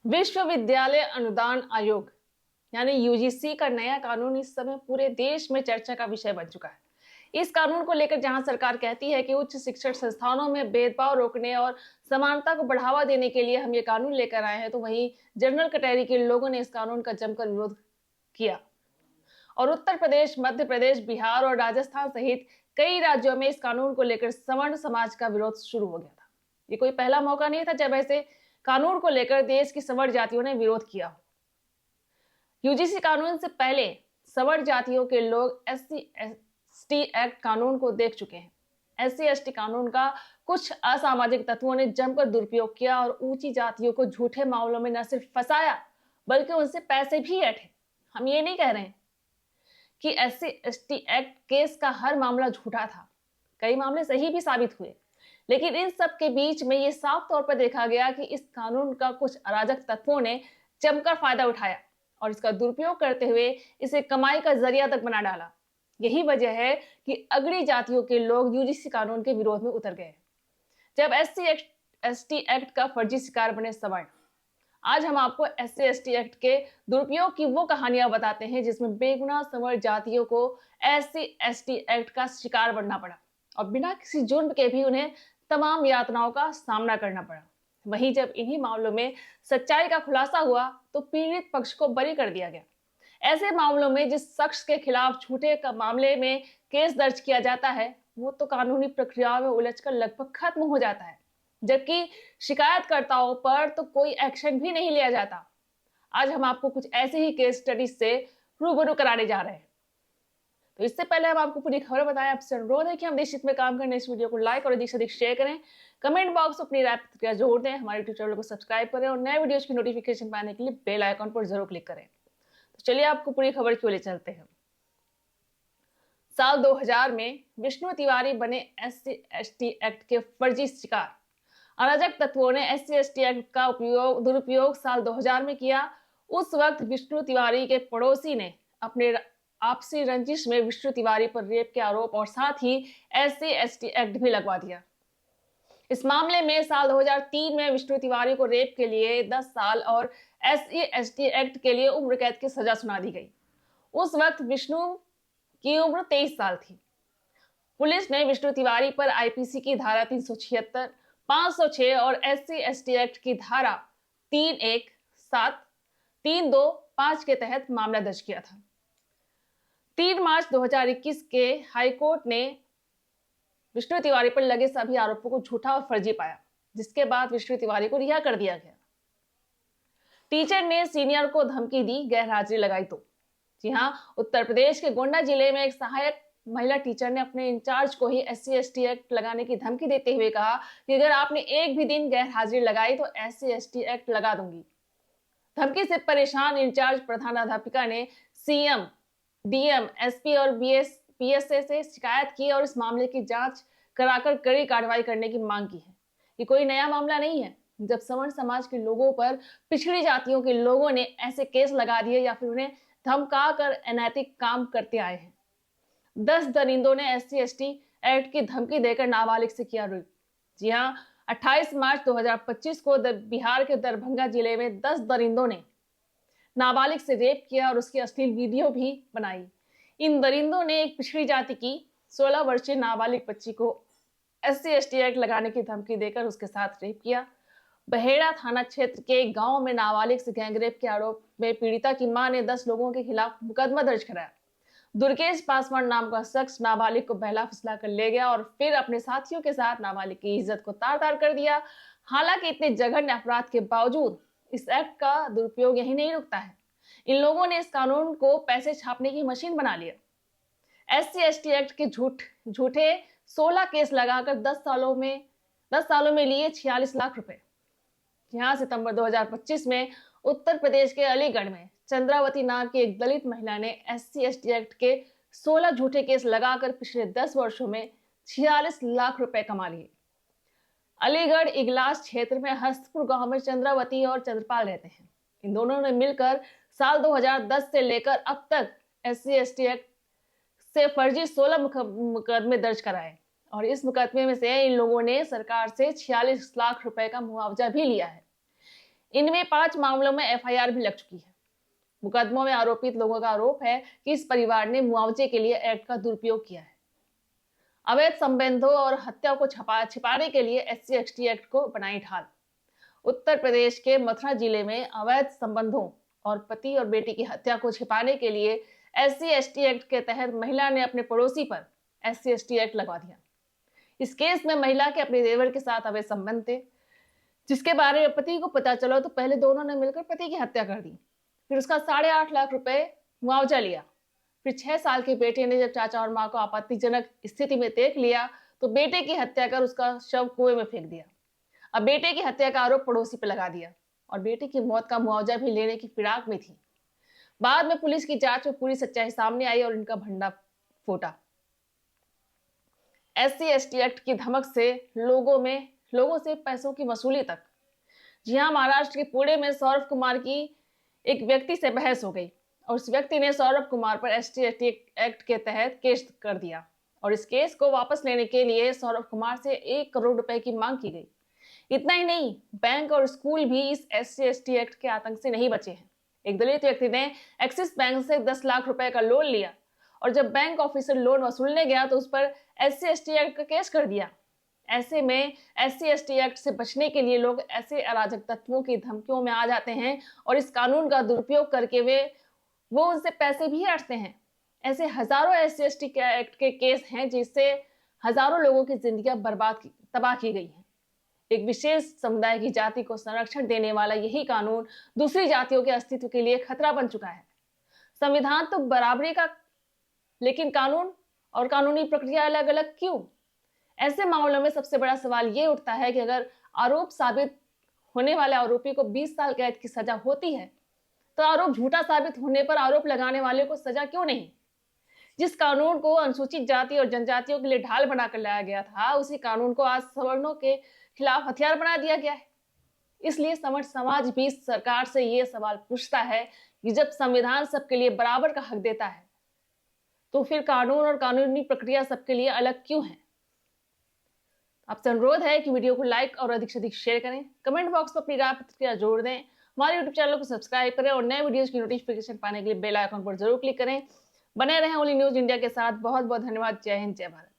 विश्वविद्यालय अनुदान आयोग यानी यूजीसी का नया कानून इस समय पूरे देश में चर्चा का विषय बन चुका है। इस कानून को लेकर जहां सरकार कहती है कि उच्च शिक्षण संस्थानों में भेदभाव रोकने और समानता को बढ़ावा देने के लिए हम ये कानून लेकर आए हैं, तो वहीं जनरल कैटेगरी के लोगों ने इस कानून का जमकर विरोध किया और उत्तर प्रदेश, मध्य प्रदेश, बिहार और राजस्थान सहित कई राज्यों में इस कानून को लेकर सवर्ण समाज का विरोध शुरू हो गया था। ये कोई पहला मौका नहीं था जब ऐसे कानून को लेकर देश की सवर्ण जातियों ने विरोध किया हो। यूजीसी कानून से पहले सवर्ण जातियों के लोग SC/ST एक्ट कानून को देख चुके हैं। SC/ST कानून का कुछ असामाजिक तत्वों ने जमकर दुरुपयोग किया और ऊंची जातियों को झूठे मामलों में न सिर्फ फंसाया बल्कि उनसे पैसे भी ऐंठे। हम ये नहीं कह रहे हैं कि SC/ST एक्ट केस का हर मामला झूठा था, कई मामले सही भी साबित हुए, लेकिन इन सब के बीच में ये साफ तौर पर देखा गया कि इस कानून का कुछ अराजक तत्वों ने जमकर फायदा उठाया और इसका दुरुपयोग करते हुए इसे कमाई का जरिया तक बना डाला। यही वजह है कि अगड़ी जातियों के लोग यूजीसी कानून के विरोध में उतर गए जब SC/ST एक्ट का फर्जी शिकार बने सवर्ण। आज हम आपको SC/ST एक्ट के दुरुपयोग की वो कहानियां बताते हैं जिसमें बेगुनाह सवर्ण जातियों को SC/ST एक्ट का शिकार बनना पड़ा और बिना किसी जुर्म के भी उन्हें तमाम यातनाओं का सामना करना पड़ा। वहीं जब इन्हीं मामलों में सच्चाई का खुलासा हुआ तो पीड़ित पक्ष को बरी कर दिया गया। ऐसे मामलों में जिस शख्स के खिलाफ झूठे का मामले में केस दर्ज किया जाता है वो तो कानूनी प्रक्रियाओं में उलझकर लगभग खत्म हो जाता है, जबकि शिकायतकर्ताओं पर तो कोई एक्शन भी नहीं लिया जाता। आज हम आपको कुछ ऐसे ही केस स्टडीज से रूबरू कराने जा रहे हैं। तो इससे पहले हम आपको पूरी खबर बताएं, आपसे अनुरोध है कि हम देश हित में काम करने इस वीडियो को लाइक और अधिक से अधिक शेयर करें। कमेंट बॉक्स में अपनी राय प्रतिक्रिया जोड़ दें, हमारे यूट्यूब चैनल को सब्सक्राइब करें और नए वीडियोज की नोटिफिकेशन पाने के लिए बेल आइकन पर जरूर क्लिक करें। तो चलिए आपको पूरी खबर क्यों ले चलते हैं। साल 2000 में विष्णु तिवारी बने SC/ST एक्ट के फर्जी शिकार। अराजक तत्वों ने SC/ST एक्ट का दुरुपयोग साल 2000 में किया। उस वक्त विष्णु तिवारी के पड़ोसी ने अपने आपसी रंजिश में विष्णु तिवारी पर रेप के आरोप और साथ ही SC/ST एक्ट भी लगवा दिया। इस मामले में साल 2003 में विष्णु तिवारी को रेप के लिए 10 साल और SC/ST एक्ट के लिए उम्र कैद की सजा सुना दी गई। उस वक्त विष्णु की उम्र 23 साल थी। पुलिस ने विष्णु तिवारी पर IPC की धारा 376, 506 और SC/ST एक्ट की धारा 3(1), 7, 3(2), 5 के तहत मामला दर्ज किया था। 3 मार्च 2021 के हाईकोर्ट ने विष्णु तिवारी पर लगे सभी आरोपों को झूठा और फर्जी पाया, जिसके बाद विष्णु तिवारी को रिहा कर दिया गया। टीचर ने सीनियर को धमकी दी, गैर हाजिरी लगाई तो। जी हां, उत्तर प्रदेश के गोंडा जिले में एक सहायक महिला टीचर ने अपने इंचार्ज को ही SC/ST एक्ट लगाने की धमकी देते हुए कहा कि अगर आपने एक भी दिन गैर हाजिरी लगाई तो SC/ST एक्ट लगा दूंगी। धमकी से परेशान इंचार्ज प्रधानाध्यापिका ने CM, DM, SP और PSA से शिकायत की और इस मामले की जांच कराकर कड़ी कार्रवाई करने की मांग की है। ये कोई नया मामला नहीं है। जब सवर्ण समाज के लोगों पर पिछड़ी जातियों के लोगों ने ऐसे केस लगा दिए या फिर उन्हें धमका कर अनैतिक काम करते आए हैं। 10 दरिंदों ने SC/ST एक्ट की धमकी देकर नाबालिग से किया रेप। जी हां, 28 मार्च 2025 को बिहार के दरभंगा जिले में 10 दरिंदों ने नाबालिग से रेप किया और उसकी अश्लील वीडियो भी बनाई। इन दरिंदों ने एक पिछड़ी जाति की 16 वर्षीय नाबालिग बच्ची को SC/ST एक्ट लगाने की धमकी देकर उसके साथ रेप किया। बहेड़ा थाना क्षेत्र के गांव में नाबालिग से गैंगरेप के आरोप में पीड़िता की मां ने 10 लोगों के खिलाफ मुकदमा दर्ज कराया। दुर्गेश पासवान नाम का शख्स नाबालिग को बहला फुसला कर ले गया और फिर अपने साथियों के साथ नाबालिग की इज्जत को तार तार कर दिया। हालांकि इतने जघन्य अपराध के बावजूद इस एक्ट का दुरुपयोग यही नहीं रुकता है। इन लोगों ने इस कानून को पैसे छापने की मशीन बना लिया। SC/ST एक्ट के झूठे 16 केस लगाकर 10 सालों में लिए 46 लाख रुपए। यहाँ सितंबर 2025 में उत्तर प्रदेश के अलीगढ़ में चंद्रावती नाम की एक दलित महिला ने SC/ST एक्ट के 16 झूठे केस लगाकर पिछले 10 वर्षों में 46 लाख रुपए कमा लिए। अलीगढ़ इगलास क्षेत्र में हस्तपुर गांव में चंद्रावती और चंद्रपाल रहते हैं। इन दोनों ने मिलकर साल 2010 से लेकर अब तक SC/ST एक्ट से फर्जी 16 मुकदमे दर्ज कराए और इस मुकदमे में से इन लोगों ने सरकार से 46 लाख रुपए का मुआवजा भी लिया है। इनमें 5 मामलों में एफआईआर भी लग चुकी है। मुकदमों में आरोपित लोगों का आरोप है कि इस परिवार ने मुआवजे के लिए एक्ट का दुरुपयोग किया है। अवैध संबंधों और हत्या को छिपाने के लिए SC/ST एक्ट को बनाई ढाल। उत्तर प्रदेश के मथुरा जिले में अवैध संबंधों और पति और बेटी की हत्या को छिपाने के लिए SC/ST एक्ट के तहत महिला ने अपने पड़ोसी पर SC/ST एक्ट लगवा दिया। इस केस में महिला के अपने देवर के साथ अवैध संबंध थे, जिसके बारे में पति को पता चला तो पहले दोनों ने मिलकर पति की हत्या कर दी। फिर उसका 8.5 लाख रुपए मुआवजा लिया। फिर 6 साल के बेटे ने जब चाचा और मां को आपत्तिजनक स्थिति में देख लिया तो बेटे की हत्या कर उसका शव कुएं में फेंक दिया। अब बेटे की हत्या का आरोप पड़ोसी पर लगा दिया और बेटे की मौत का मुआवजा भी लेने की फिराक में थी। बाद में पुलिस की जांच में पूरी सच्चाई सामने आई और इनका भंडा फूटा। SC/ST एक्ट की धमक से लोगों से पैसों की वसूली तक। जी हाँ, महाराष्ट्र के पुणे में सौरभ कुमार की एक व्यक्ति से बहस हो गई और उस व्यक्ति ने सौरभ कुमार पर SC/ST एक्ट के तहत केस कर दिया और इस केस को वापस लेने के लिए सौरभ कुमार से 1 करोड़ रुपए की मांग की गई। इतना ही नहीं, बैंक और स्कूल भी इस SC/ST एक्ट के आतंक से नहीं बचे हैं। एक दलित व्यक्ति ने एक्सिस बैंक से 10 लाख रुपए का लोन लिया और जब बैंक ऑफिसर लोन वसूलने गया तो उस पर SC/ST एक्ट का केस कर दिया। ऐसे में SC/ST एक्ट से बचने के लिए लोग ऐसे अराजक तत्वों की धमकियों में आ जाते हैं और इस कानून का दुरुपयोग करके वो उनसे पैसे भी हटते हैं। ऐसे हजारों SC/ST एक्ट के केस हैं जिससे हजारों लोगों की जिंदगियां तबाह की गई हैं। एक विशेष समुदाय की जाति को संरक्षण देने वाला यही कानून दूसरी जातियों के अस्तित्व के लिए खतरा बन चुका है। संविधान तो बराबरी का, लेकिन कानून और कानूनी प्रक्रिया अलग अलग क्यों? ऐसे मामलों में सबसे बड़ा सवाल ये उठता है कि अगर आरोप साबित होने वाले आरोपी को 20 साल कैद की सजा होती है तो आरोप झूठा साबित होने पर आरोप लगाने वाले को सजा क्यों नहीं? जिस कानून को अनुसूचित जाति और जनजातियों के लिए ढाल बनाकर लाया गया था, उसी कानून को आज सवर्णों के खिलाफ हथियार बना दिया गया है। इसलिए समाज भी सरकार से ये सवाल पूछता है कि जब संविधान सबके लिए बराबर का हक देता है तो फिर कानून और कानूनी प्रक्रिया सबके लिए अलग क्यों है? आपसे अनुरोध है कि वीडियो को लाइक और अधिक से अधिक शेयर करें, कमेंट बॉक्स में अपनी राय प्रतिक्रिया जोड़ दें, हमारे यूट्यूब चैनल को सब्सक्राइब करें और नए वीडियोस की नोटिफिकेशन पाने के लिए बेल आइकन पर जरूर क्लिक करें। बने रहें ओनली न्यूज इंडिया के साथ। बहुत बहुत धन्यवाद। जय हिंद, जय भारत।